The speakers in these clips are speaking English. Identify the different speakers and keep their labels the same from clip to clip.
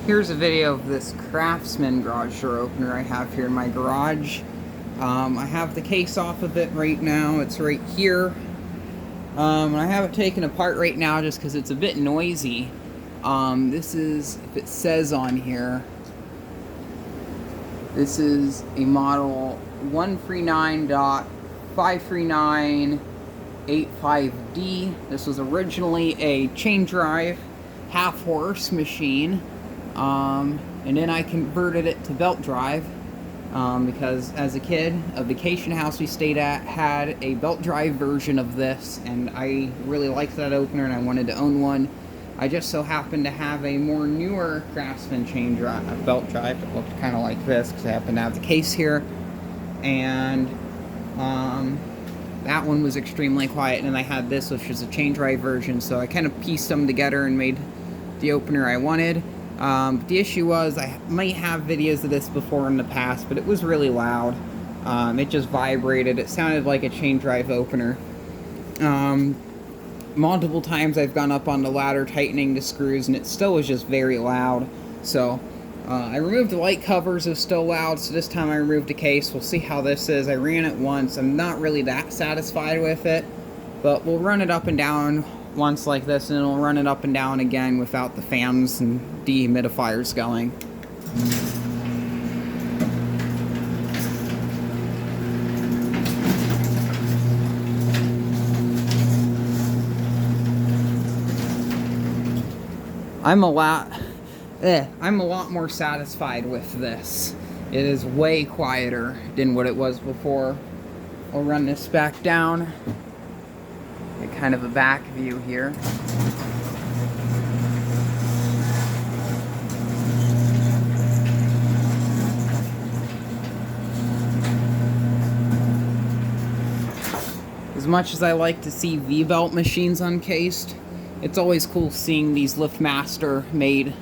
Speaker 1: Here's a video of this Craftsman garage door opener I have here in my garage. I have the case off of it right now. It's right here. I have it taken apart right now just because it's a bit noisy. This is, if it says on here, this is a model 139.53985D. This was originally a chain drive half horse machine. And then I converted it to belt drive because as a kid, a vacation house we stayed at had a belt drive version of this, and I really liked that opener and I wanted to own one. I just so happened to have a more newer Craftsman chain drive, belt drive that looked kind of like this because I happen to have the case here, and that one was extremely quiet, and then I had this, which is a chain drive version, so I kind of pieced them together and made the opener I wanted. But the issue was, I might have videos of this before in the past, but it was really loud. It just vibrated. It sounded like a chain drive opener. Multiple times I've gone up on the ladder tightening the screws, and it still was just very loud. So I removed the light covers. It was still loud, so this time I removed the case. We'll see how this is. I ran it once. I'm not really that satisfied with it, but we'll run it up and down once like this, and it'll run it up and down again without the fans and dehumidifiers going. I'm a lot more satisfied with this. It is way quieter than what it was before. I'll run this back down. Get kind of a back view here. As much as I like to see V-belt machines uncased, it's always cool seeing these LiftMaster made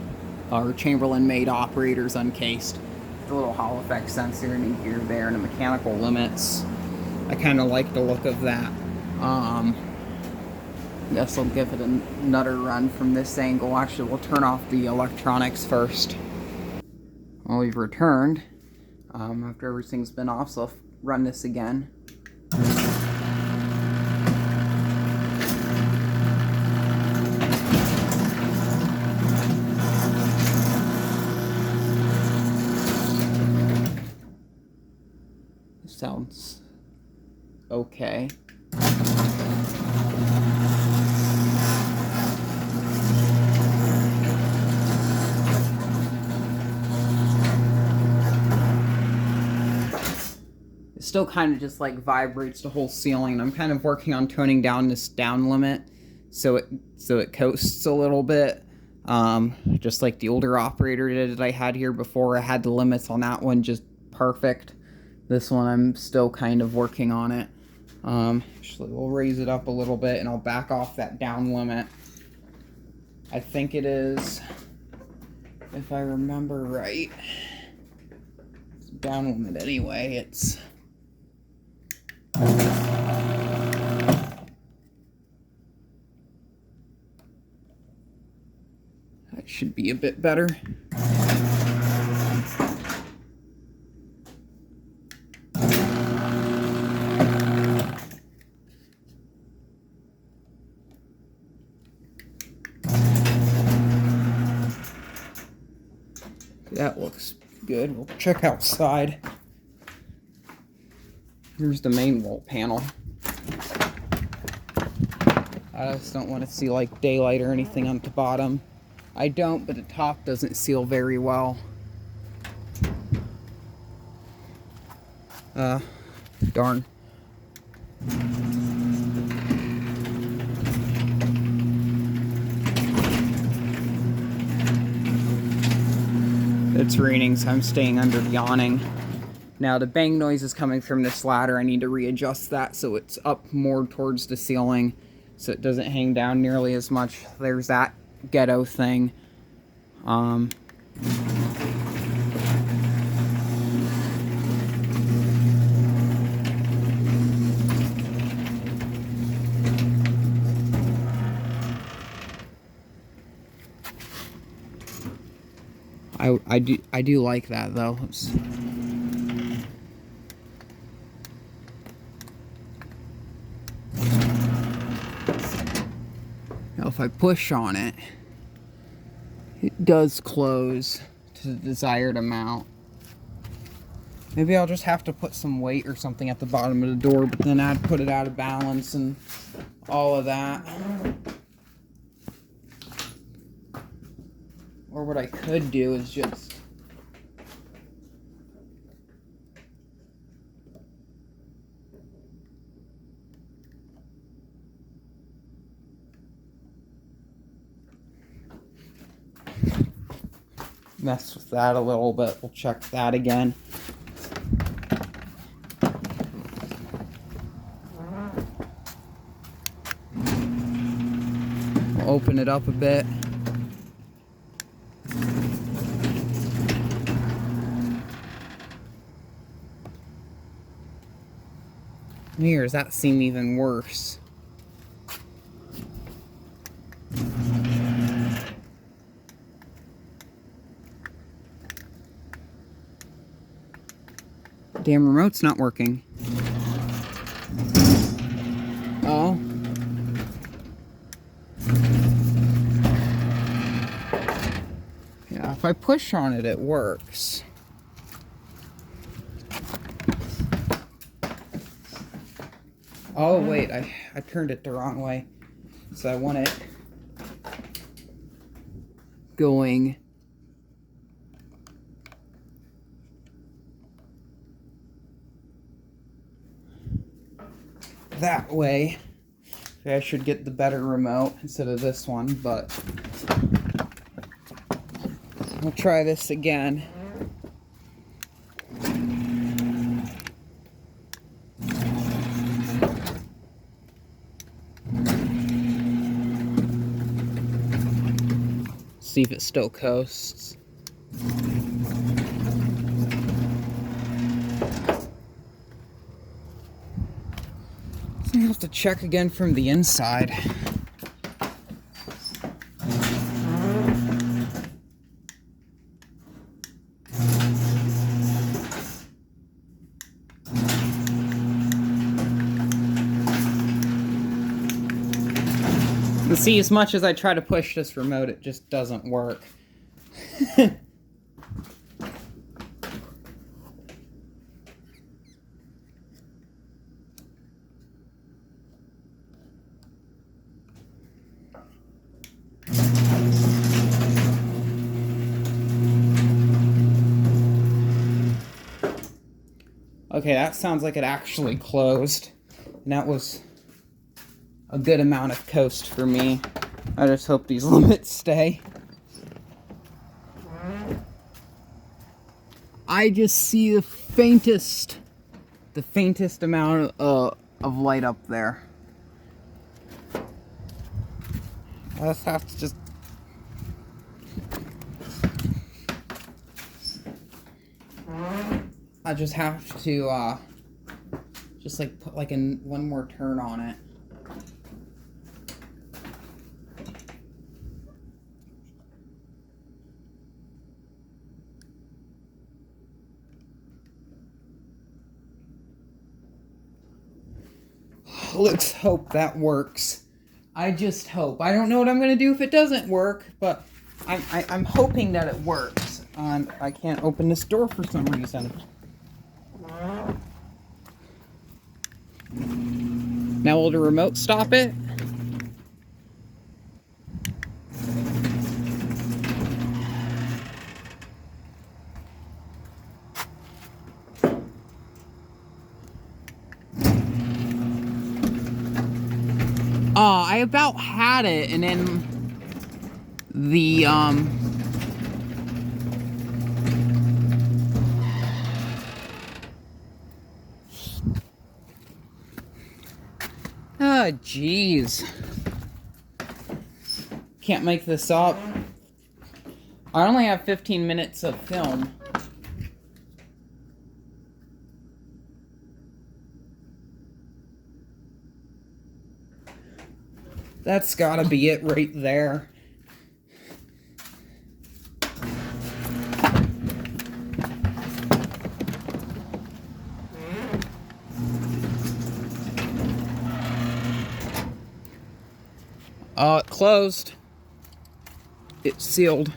Speaker 1: or Chamberlain made operators uncased. The little Hall effect sensor in here, there, and the mechanical limits. I kind of like the look of that. Guess I'll give it another run from this angle. Actually, we'll turn off the electronics first. Well, we've returned after everything's been off, so I'll run this again. Sounds okay. It still kind of just like vibrates the whole ceiling. I'm kind of working on toning down this down limit so it coasts a little bit. Just like the older operator did that I had here before. I had the limits on that one just perfect. This one I'm still kind of working on it. Actually, we'll raise it up a little bit and I'll back off that down limit. I think it is, if I remember right, it's down limit anyway. It's that should be a bit better. That looks good. We'll check outside. Here's the main wall panel. I just don't want to see like daylight or anything on the bottom. I don't, but the top doesn't seal very well. Darn. It's raining, so I'm staying under the awning. Now the bang noise is coming from this ladder. I need to readjust that so it's up more towards the ceiling so it doesn't hang down nearly as much. There's that ghetto thing. I do like that though. Now if I push on it, it does close to the desired amount. Maybe I'll just have to put some weight or something at the bottom of the door, but then I'd put it out of balance and all of that. Or what I could do is just mess with that a little bit. We'll check that again. We'll open it up a bit. Here, does that seem even worse? Damn remote's not working. Oh. Yeah, if I push on it, it works. Oh, wait, I turned it the wrong way. So I want it going that way. Okay, I should get the better remote instead of this one, but we'll try this again. See if it still coasts. So I have to check again from the inside. You see, as much as I try to push this remote, it just doesn't work. Okay, that sounds like it actually closed. And that was a good amount of coast for me. I just hope these limits stay. I just see the faintest amount of light up there. I just have to just... I just have to, just like put like one more turn on it. Let's hope that works. I just hope. I don't know what I'm gonna do if it doesn't work, but I'm hoping that it works. I can't open this door for some reason. Now will the remote stop it? I about had it, and then the oh, jeez. Can't make this up. I only have 15 minutes of film. That's gotta be it right there. It closed. It's sealed.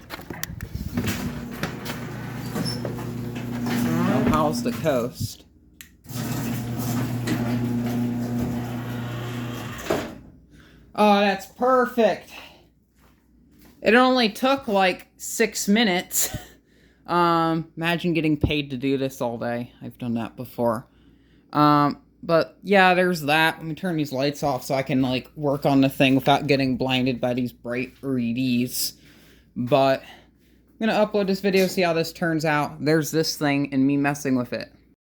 Speaker 1: Now how's the coast? Oh, that's perfect. It only took like 6 minutes. Imagine getting paid to do this all day. I've done that before. But yeah, there's that. Let me turn these lights off so I can like work on the thing without getting blinded by these bright LEDs. But I'm gonna upload this video, see how this turns out. There's this thing and me messing with it.